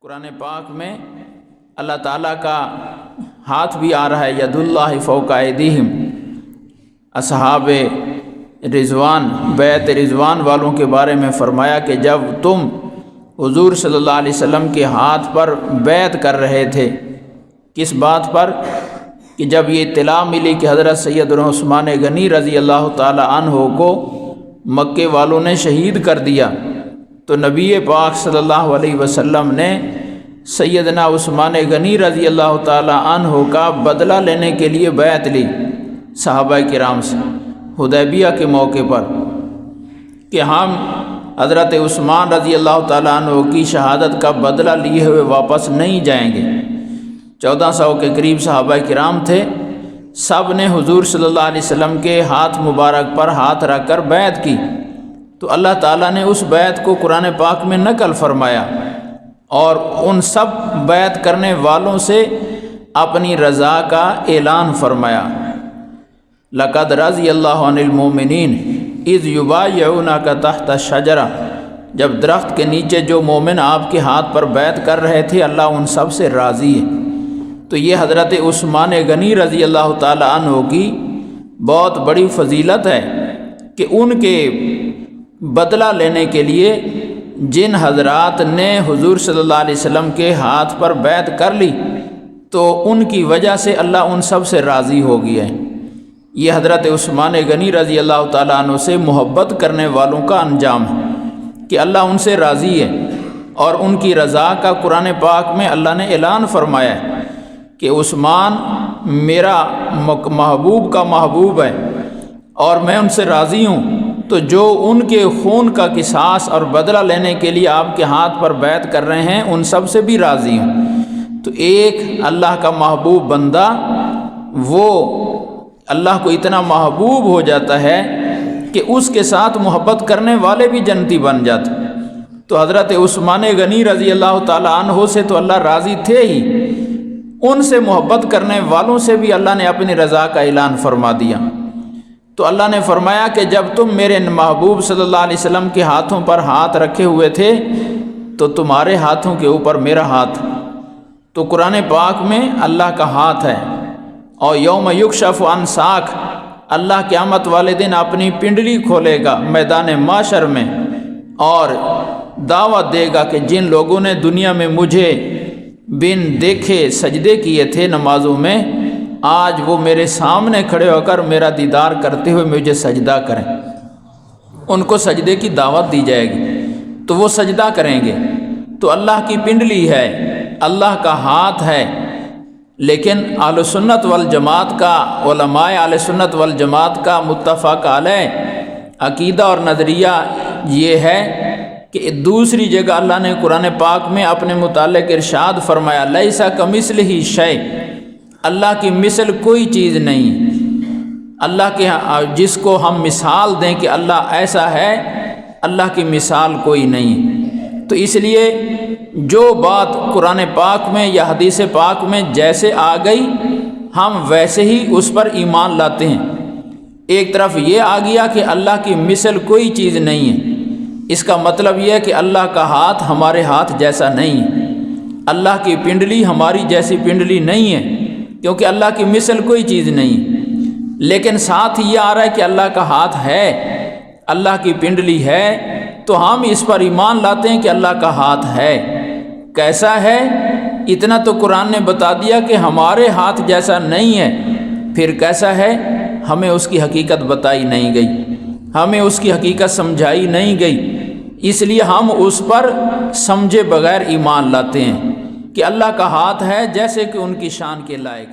قرآن پاک میں اللہ تعالیٰ کا ہاتھ بھی آ رہا ہے، ید اللہ فوق ایدیہم۔ اصحاب رضوان، بیعت رضوان والوں کے بارے میں فرمایا کہ جب تم حضور صلی اللہ علیہ وسلم کے ہاتھ پر بیعت کر رہے تھے، کس بات پر؟ کہ جب یہ اطلاع ملی کہ حضرت سیدنا عثمان غنی رضی اللہ تعالی عنہ کو مکے والوں نے شہید کر دیا، تو نبی پاک صلی اللہ علیہ وسلم نے سیدنا عثمان غنی رضی اللہ تعالی عنہ کا بدلہ لینے کے لیے بیعت لی صحابہ کرام سے حدیبیہ کے موقع پر، کہ ہم حضرت عثمان رضی اللہ تعالی عنہ کی شہادت کا بدلہ لیے ہوئے واپس نہیں جائیں گے۔ 1400 کے قریب صحابہ کرام تھے، سب نے حضور صلی اللہ علیہ وسلم کے ہاتھ مبارک پر ہاتھ رکھ کر بیعت کی، تو اللہ تعالیٰ نے اس بیعت کو قرآن پاک میں نقل فرمایا اور ان سب بیعت کرنے والوں سے اپنی رضا کا اعلان فرمایا۔ لقد رضی اللہ عن المؤمنین اذ یبایعونک تحت الشجرہ، جب درخت کے نیچے جو مومن آپ کے ہاتھ پر بیعت کر رہے تھے، اللہ ان سب سے راضی ہے۔ تو یہ حضرت عثمان غنی رضی اللہ تعالی عنہ کی بہت بڑی فضیلت ہے کہ ان کے بدلہ لینے کے لیے جن حضرات نے حضور صلی اللہ علیہ وسلم کے ہاتھ پر بیعت کر لی، تو ان کی وجہ سے اللہ ان سب سے راضی ہو گیا ہے۔ یہ حضرت عثمان غنی رضی اللہ تعالیٰ عنہ سے محبت کرنے والوں کا انجام ہے کہ اللہ ان سے راضی ہے، اور ان کی رضا کا قرآن پاک میں اللہ نے اعلان فرمایا ہے کہ عثمان میرا محبوب کا محبوب ہے اور میں ان سے راضی ہوں، تو جو ان کے خون کا قصاص اور بدلہ لینے کے لیے آپ کے ہاتھ پر بیعت کر رہے ہیں، ان سب سے بھی راضی ہوں۔ تو ایک اللہ کا محبوب بندہ وہ اللہ کو اتنا محبوب ہو جاتا ہے کہ اس کے ساتھ محبت کرنے والے بھی جنتی بن جاتے۔ تو حضرت عثمان غنی رضی اللہ تعالی عنہ سے تو اللہ راضی تھے ہی، ان سے محبت کرنے والوں سے بھی اللہ نے اپنی رضا کا اعلان فرما دیا۔ تو اللہ نے فرمایا کہ جب تم میرے محبوب صلی اللہ علیہ وسلم کے ہاتھوں پر ہاتھ رکھے ہوئے تھے، تو تمہارے ہاتھوں کے اوپر میرا ہاتھ۔ تو قرآن پاک میں اللہ کا ہاتھ ہے، اور یوم یکشف عن ساق، اللہ قیامت والے دن اپنی پنڈلی کھولے گا میدان محشر میں اور دعوت دے گا کہ جن لوگوں نے دنیا میں مجھے بن دیکھے سجدے کیے تھے نمازوں میں، آج وہ میرے سامنے کھڑے ہو کر میرا دیدار کرتے ہوئے مجھے سجدہ کریں۔ ان کو سجدے کی دعوت دی جائے گی تو وہ سجدہ کریں گے۔ تو اللہ کی پنڈلی ہے، اللہ کا ہاتھ ہے، لیکن اہل سنت والجماعت کا، علماء اہل سنت والجماعت کا متفق علیہ عقیدہ اور نظریہ یہ ہے کہ دوسری جگہ اللہ نے قرآن پاک میں اپنے متعلق ارشاد فرمایا، لیس کمثلہ شیء، اللہ کی مثل کوئی چیز نہیں۔ اللہ کے جس کو ہم مثال دیں کہ اللہ ایسا ہے، اللہ کی مثال کوئی نہیں۔ تو اس لیے جو بات قرآن پاک میں یا حدیث پاک میں جیسے آ گئی، ہم ویسے ہی اس پر ایمان لاتے ہیں۔ ایک طرف یہ آ گیا کہ اللہ کی مثل کوئی چیز نہیں ہے، اس کا مطلب یہ ہے کہ اللہ کا ہاتھ ہمارے ہاتھ جیسا نہیں ہے، اللہ کی پنڈلی ہماری جیسی پنڈلی نہیں ہے، کیونکہ اللہ کی مثل کوئی چیز نہیں۔ لیکن ساتھ ہی یہ آ رہا ہے کہ اللہ کا ہاتھ ہے، اللہ کی پنڈلی ہے، تو ہم اس پر ایمان لاتے ہیں کہ اللہ کا ہاتھ ہے۔ کیسا ہے؟ اتنا تو قرآن نے بتا دیا کہ ہمارے ہاتھ جیسا نہیں ہے، پھر کیسا ہے ہمیں اس کی حقیقت بتائی نہیں گئی، ہمیں اس کی حقیقت سمجھائی نہیں گئی، اس لیے ہم اس پر سمجھے بغیر ایمان لاتے ہیں کہ اللہ کا ہاتھ ہے جیسے کہ ان کی شان کے لائق۔